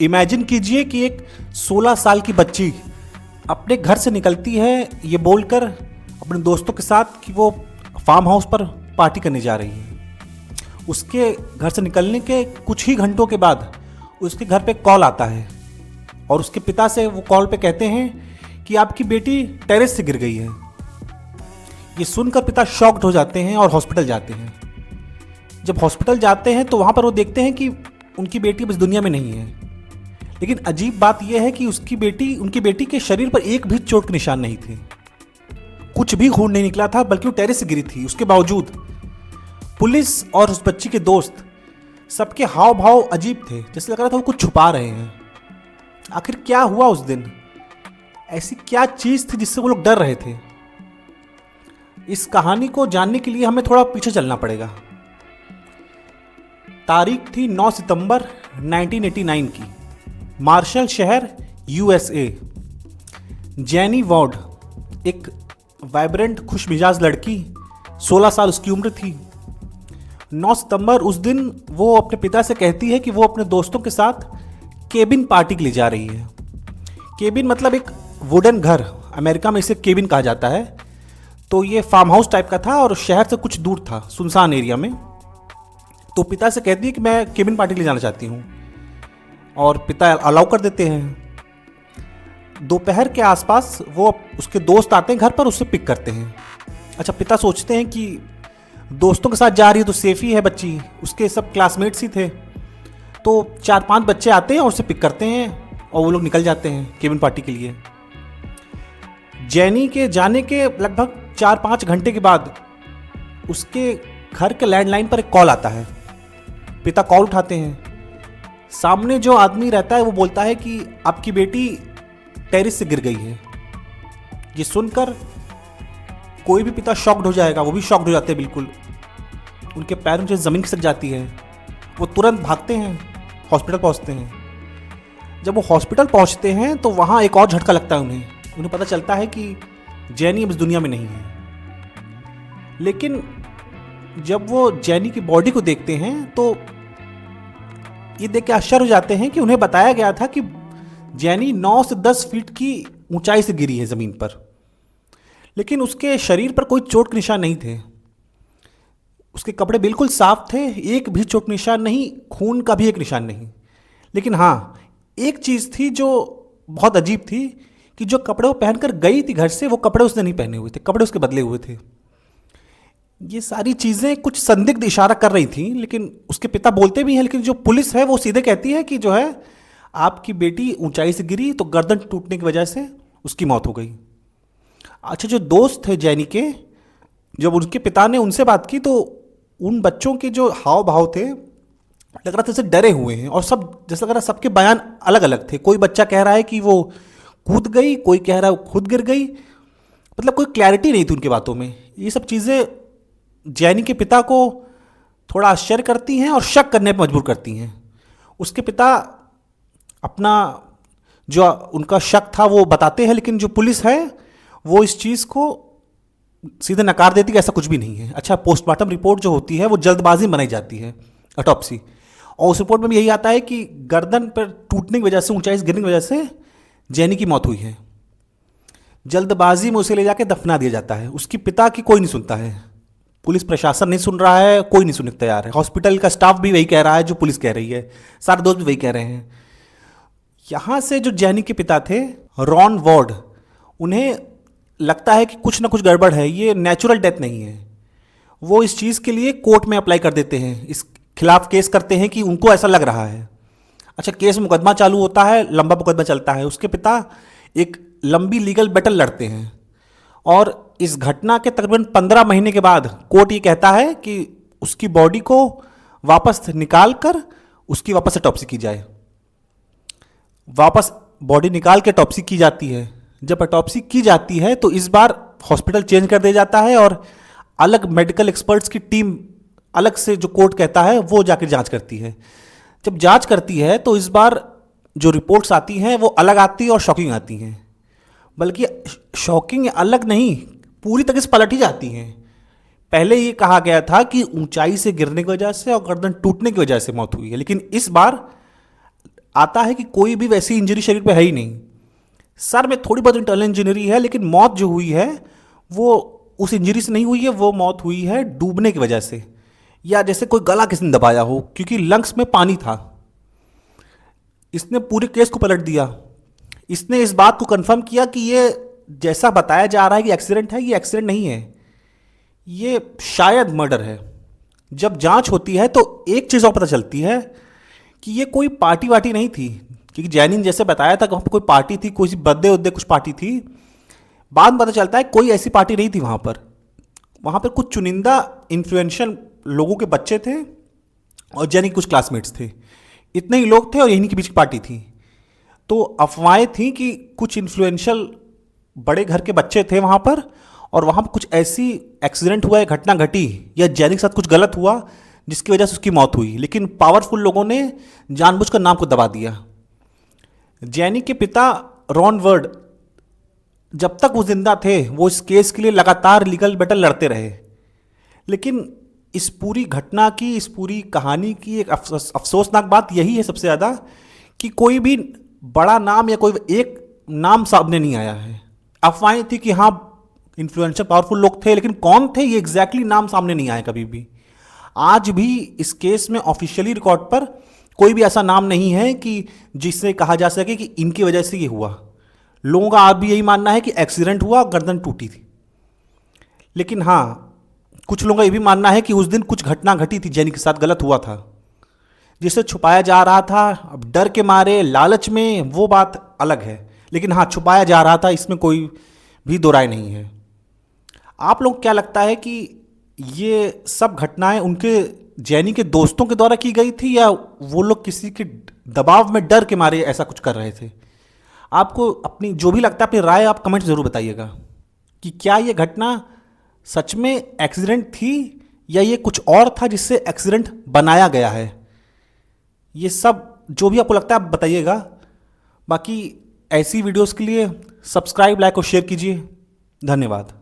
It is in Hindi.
इमेजिन कीजिए कि एक 16 साल की बच्ची अपने घर से निकलती है ये बोलकर अपने दोस्तों के साथ कि वो फार्म हाउस पर पार्टी करने जा रही है। उसके घर से निकलने के कुछ ही घंटों के बाद उसके घर पे कॉल आता है और उसके पिता से वो कॉल पे कहते हैं कि आपकी बेटी टेरेस से गिर गई है। ये सुनकर पिता शॉक्ड हो जाते हैं और हॉस्पिटल जाते हैं। जब हॉस्पिटल जाते हैं तो वहाँ पर वो देखते हैं कि उनकी बेटी बस दुनिया में नहीं है। लेकिन अजीब बात यह है कि उनकी बेटी के शरीर पर एक भी चोट के निशान नहीं थे, कुछ भी खून नहीं निकला था, बल्कि वो टेरेस से गिरी थी। उसके बावजूद पुलिस और उस बच्ची के दोस्त सबके हाव भाव अजीब थे, जैसे लग रहा था वो कुछ छुपा रहे हैं। आखिर क्या हुआ उस दिन? ऐसी क्या चीज थी जिससे वो लोग डर रहे थे? इस कहानी को जानने के लिए हमें थोड़ा पीछे चलना पड़ेगा। तारीख थी 9 सितंबर 1989 की। मार्शल शहर, यूएसए। जेनी वॉर्ड, एक वाइब्रेंट खुशमिजाज लड़की, 16 साल उसकी उम्र थी। 9 सितंबर उस दिन वो अपने पिता से कहती है कि वो अपने दोस्तों के साथ केबिन पार्टी के लिए जा रही है। केबिन मतलब एक वुडन घर, अमेरिका में इसे केबिन कहा जाता है। तो ये फार्म हाउस टाइप का था और शहर से कुछ दूर था, सुनसान एरिया में। तो पिता से कहती है कि मैं केबिन पार्टी के लिए जाना चाहती हूँ और पिता अलाउ कर देते हैं। दोपहर के आसपास वो उसके दोस्त आते हैं घर पर, उससे पिक करते हैं। अच्छा, पिता सोचते हैं कि दोस्तों के साथ जा रही है तो सेफ ही है बच्ची, उसके सब क्लासमेट्स ही थे। तो 4-5 बच्चे आते हैं और उसे पिक करते हैं और वो लोग निकल जाते हैं केबिन पार्टी के लिए। जेनी के जाने के लगभग 4-5 घंटे के बाद उसके घर के लैंडलाइन पर एक कॉल आता है। पिता कॉल उठाते हैं। सामने जो आदमी रहता है वो बोलता है कि आपकी बेटी टेरेस से गिर गई है। ये सुनकर कोई भी पिता शॉक्ड हो जाएगा, वो भी शॉक्ड हो जाते हैं बिल्कुल। उनके पैरों से ज़मीन खिसक जाती है। वो तुरंत भागते हैं, हॉस्पिटल पहुंचते हैं। जब वो हॉस्पिटल पहुंचते हैं तो वहाँ एक और झटका लगता है उन्हें पता चलता है कि जेनी अब इस दुनिया में नहीं है। लेकिन जब वो जेनी की बॉडी को देखते हैं तो ये देख के आश्चर्य हो जाते हैं कि उन्हें बताया गया था कि जेनी 9 से 10 फीट की ऊंचाई से गिरी है ज़मीन पर, लेकिन उसके शरीर पर कोई चोट के निशान नहीं थे। उसके कपड़े बिल्कुल साफ थे, एक भी चोट निशान नहीं, खून का भी एक निशान नहीं। लेकिन हाँ, एक चीज़ थी जो बहुत अजीब थी कि जो कपड़े वो पहनकर गई थी घर से, वो कपड़े उसने नहीं पहने हुए थे, कपड़े उसके बदले हुए थे। ये सारी चीज़ें कुछ संदिग्ध इशारा कर रही थी, लेकिन उसके पिता बोलते भी हैं, लेकिन जो पुलिस है वो सीधे कहती है कि जो है आपकी बेटी ऊंचाई से गिरी तो गर्दन टूटने की वजह से उसकी मौत हो गई। अच्छा, जो दोस्त थे जेनी के, जब उनके पिता ने उनसे बात की तो उन बच्चों के जो हाव भाव थे लग रहा था जैसे डरे हुए हैं, और सब जैसे लग रहा सबके बयान अलग अलग थे। कोई बच्चा कह रहा है कि वो कूद गई, कोई कह रहा है वो खुद गिर गई। मतलब कोई क्लैरिटी नहीं थी उनकी बातों में। ये सब चीज़ें जेनी के पिता को थोड़ा आश्चर्य करती हैं और शक करने पर मजबूर करती हैं। उसके पिता अपना जो उनका शक था वो बताते हैं, लेकिन जो पुलिस है वो इस चीज़ को सीधे नकार देती कि ऐसा कुछ भी नहीं है। अच्छा, पोस्टमार्टम रिपोर्ट जो होती है वो जल्दबाजी में बनाई जाती है, ऑटोप्सी, और उस रिपोर्ट में भी यही आता है कि गर्दन पर टूटने की वजह से, ऊंचाई से गिरने की वजह से जेनी की मौत हुई है। जल्दबाजी में उसे ले जाके दफना दिया जाता है। उसकी पिता की कोई नहीं सुनता है, पुलिस प्रशासन नहीं सुन रहा है, कोई नहीं सुनने को तैयार है। हॉस्पिटल का स्टाफ भी वही कह रहा है जो पुलिस कह रही है, सारे दोस्त भी वही कह रहे हैं। यहाँ से जो जेनी के पिता थे, रॉन वॉर्ड, उन्हें लगता है कि कुछ ना कुछ गड़बड़ है, ये नेचुरल डेथ नहीं है। वो इस चीज़ के लिए कोर्ट में अप्लाई कर देते हैं, इस खिलाफ केस करते हैं कि उनको ऐसा लग रहा है। अच्छा, केस में मुकदमा चालू होता है, लंबा मुकदमा चलता है। उसके पिता एक लंबी लीगल बैटल लड़ते हैं और इस घटना के तकरीबन 15 महीने के बाद कोर्ट ये कहता है कि उसकी बॉडी को वापस निकाल कर उसकी वापस ऑटोप्सी की जाए। वापस बॉडी निकाल के ऑटोप्सी की जाती है। जब ऑटोप्सी की जाती है तो इस बार हॉस्पिटल चेंज कर दिया जाता है और अलग मेडिकल एक्सपर्ट्स की टीम अलग से, जो कोर्ट कहता है, वो जाकर जांच करती है। जब जांच करती है तो इस बार जो रिपोर्ट्स आती हैं वो अलग आती है और शॉकिंग आती हैं। बल्कि शॉकिंग अलग नहीं, पूरी तरह से पलट ही जाती हैं। पहले ये कहा गया था कि ऊंचाई से गिरने की वजह से और गर्दन टूटने की वजह से मौत हुई है, लेकिन इस बार आता है कि कोई भी वैसी इंजरी शरीर पे है ही नहीं। सर में थोड़ी बहुत इंटरनल इंजरी है, लेकिन मौत जो हुई है वो उस इंजरी से नहीं हुई है, वो मौत हुई है डूबने की वजह से, या जैसे कोई गला किसी ने दबाया हो, क्योंकि लंग्स में पानी था। इसने पूरे केस को पलट दिया। इसने इस बात को कंफर्म किया कि ये जैसा बताया जा रहा है कि एक्सीडेंट है, ये एक्सीडेंट नहीं है, ये शायद मर्डर है। जब जांच होती है तो एक चीज़ और पता चलती है कि ये कोई पार्टी वार्टी नहीं थी, क्योंकि जैनी ने जैसे बताया था कि वहाँ पर कोई पार्टी थी, कोई बर्थडे उद्दे कुछ पार्टी थी। बाद में पता चलता है कोई ऐसी पार्टी नहीं थी वहाँ पर। वहाँ पर कुछ चुनिंदा इन्फ्लुएंशियल लोगों के बच्चे थे और जैनी के कुछ क्लासमेट्स थे, इतने ही लोग थे और यहीं के बीच की पार्टी थी। तो अफवाहें थी कि कुछ इन्फ्लुएंशियल बड़े घर के बच्चे थे वहाँ पर, और वहाँ पर कुछ ऐसी एक्सीडेंट हुआ है, घटना घटी, या जैनी के साथ कुछ गलत हुआ जिसकी वजह से उसकी मौत हुई। लेकिन पावरफुल लोगों ने जानबूझकर नाम को दबा दिया। जैनी के पिता रॉन वर्ड, जब तक वो जिंदा थे, वो इस केस के लिए लगातार लीगल बैटल लड़ते रहे। लेकिन इस पूरी घटना की, इस पूरी कहानी की एक अफसोसनाक बात यही है सबसे ज़्यादा, कि कोई भी बड़ा नाम या कोई एक नाम सामने नहीं आया है। अफवाहें थी कि हाँ इन्फ्लुएंसर पावरफुल लोग थे, लेकिन कौन थे ये एग्जैक्टली नाम सामने नहीं आया कभी भी। आज भी इस केस में ऑफिशियली रिकॉर्ड पर कोई भी ऐसा नाम नहीं है कि जिससे कहा जा सके कि इनकी वजह से ये हुआ। लोगों का आज भी यही मानना है कि एक्सीडेंट हुआ, गर्दन टूटी थी। लेकिन हाँ, कुछ लोगों का ये भी मानना है कि उस दिन कुछ घटना घटी थी, जैनी के साथ गलत हुआ था, जिसे छुपाया जा रहा था। अब डर के मारे, लालच में, वो बात अलग है, लेकिन हाँ छुपाया जा रहा था, इसमें कोई भी दो राय नहीं है। आप लोग क्या लगता है कि ये सब घटनाएं उनके जैनी के दोस्तों के द्वारा की गई थी, या वो लोग किसी के दबाव में, डर के मारे ऐसा कुछ कर रहे थे? आपको अपनी जो भी लगता है अपनी राय आप कमेंट ज़रूर बताइएगा कि क्या ये घटना सच में एक्सीडेंट थी या ये कुछ और था जिससे एक्सीडेंट बनाया गया है। ये सब जो भी आपको लगता है आप बताइएगा। बाकी ऐसी वीडियोस के लिए सब्सक्राइब, लाइक और शेयर कीजिए। धन्यवाद।